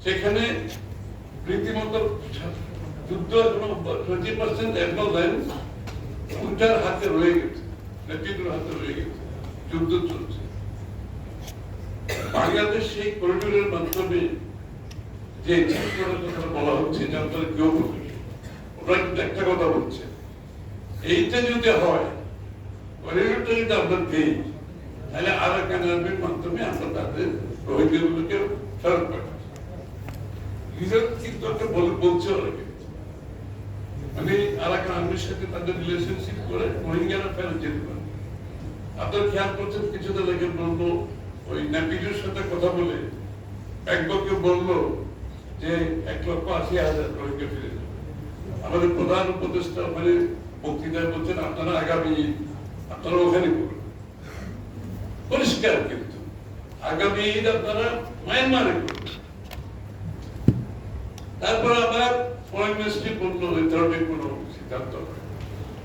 সেখানে রীতিমতো যুদ্ধ এখনো 20% এখনো লাইন উল্টার হাতে রয়ে গেছে, নেতৃত্বের হাতে রয়ে গেছে, যুদ্ধ চলছে। বাংলাদেশ সেই করিডোরের মাধ্যমে যে কথা বলা হচ্ছে, যে আপনারা কেউ বলবে ওরা কিন্তু একটা কথা বলছে, এইটা যদি হয়, করিডোরটা যদি আমরা দিই, তাহলে আরাকান আর্মির মাধ্যমে আমরা তাদের রোহিঙ্গাগুলোকে ফেরত পাঠাবো। কিন্তু একটা বলছে ওরাকে, মানে আরাকান আর্মির সাথে তাদের রিলেশনশিপ করে রোহিঙ্গারা ফেরত যেতে পারে। আপনার খেয়াল করছেন কিছুদিন আগে বলবো, ওই নেপিডোর সাথে কথা বলে ব্যাংককে বললো যে 1,80,000 রোহিঙ্গা ফিরে যাবে। আমাদের প্রধান উপদেষ্টা মানে বক্তৃতায় বলছেন আপনারা আগামী আপনারা ওখানে করুন, পরিষ্কার কিন্তু আগামী ঈদ আপনারা মায়ানমারে করুন। তারপর আবার ফরেন মিনিস্ট্রি বললো এই ধরনের কোনো সিদ্ধান্ত হয়,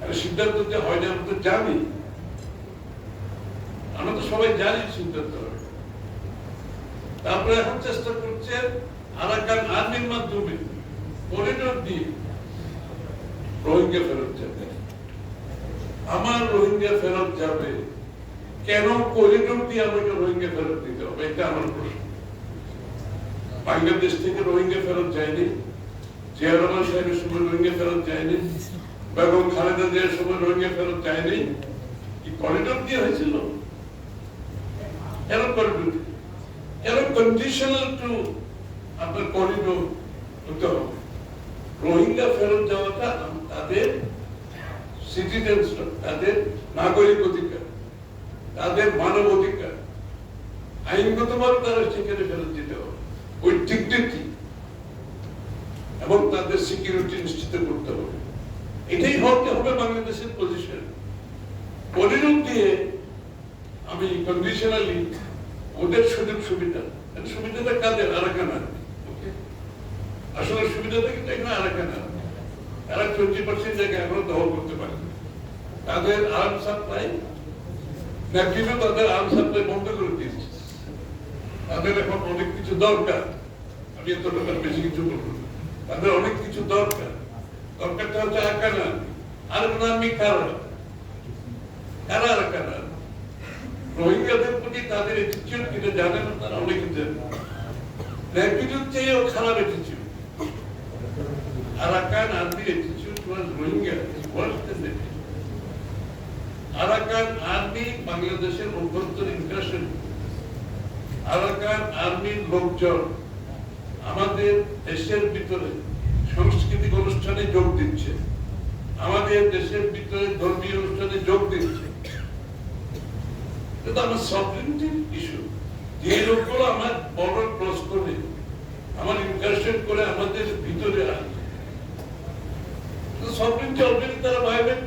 আর সিদ্ধান্ত যে হয় না আমরা তো জানি, আমরা তো সবাই জানি সিদ্ধান্ত হবে। তারপরে এখন চেষ্টা করছে আরাকান আর্মির মাধ্যমে করিডোর দিয়ে রোহিঙ্গা ফেরত যাবে। আমার রোহিঙ্গা ফেরত যাবে কেন? করিডোর দিয়ে আমাকে রোহিঙ্গা ফেরত দিতে হবে, এটা আমার প্রশ্ন। বাংলাদেশ থেকে রোহিঙ্গা ফেরত যায়নি, জিয়া রহমান সাহেবের সময় রোহিঙ্গা ফেরত যায়নি, বেগম খালেদা জিয়ার সময় রোহিঙ্গা ফেরত যায়নি। কি করিডোর দিয়ে হয়েছিল? এরকম করিডোর, এরকম কন্ডিশনাল টু আপনার করিডোর হতে হবে। রোহিঙ্গা ফেরত যাওয়াটা তাদের সিটিজেনশিপ, তাদের নাগরিক অধিকার, তাদের মানব অধিকার, আইনগতভাবে তারা সেখানে ফেরত যেতে হবে, ওই ডিগনিটি এবং তাদের সিকিউরিটি নিশ্চিত করতে হবে। এটাই হতে হবে বাংলাদেশের পজিশন। করিডোর দিয়ে আমি কন্ডিশনালি ওদের সুযোগ সুবিধা, সুবিধাটা কাদের? Arakan army. আসলে সুবিধাটা কিন্তু এখানে আরাকান আর্মি, তারা 20% জায়গা এখনো দখল করতে পারে। তাদের আর্ম সাপ্লাই, নেপিডো তাদের আর্ম সাপ্লাই বন্ধ করে দিয়েছে। তাদের এখন অনেক কিছু দরকার, আমি এত টাকার বেশি কিছু বলবো, তাদের অনেক কিছু দরকার। দরকারটা হচ্ছে আরাকান আর্মি। আরাকান আর্মি কারা? কারা আরাকান আর্মি? রোহিঙ্গাদের প্রতি তাদের অ্যাটিটিউড কিনা জানেন আপনারা? অনেকে জানেন। নেপিডোর চেয়েও খারাপ অ্যাটিটিউড। আরাকান আর্মির attitude towards Rohingya is Wars than Naypyidaw. Arakan army বাংলাদেশের অভ্যন্তরীণ ইনকাশন, আরাকান আর্মির লোকজন আমাদের দেশের ভিতরে সাংস্কৃতিক অনুষ্ঠানে যোগ দিচ্ছে, আমাদের দেশের ভিতরে ধর্মীয় অনুষ্ঠানে যোগ দিচ্ছে। এটা আমার সভরেনিটি ইস্যু। যে লোকগুলো আমার বর্ডার ক্রস করে, আমার ইনকারশন করে আমাদের ভিতরে আসে, সভরেনিটি অলরেডি তারা ভাইবেট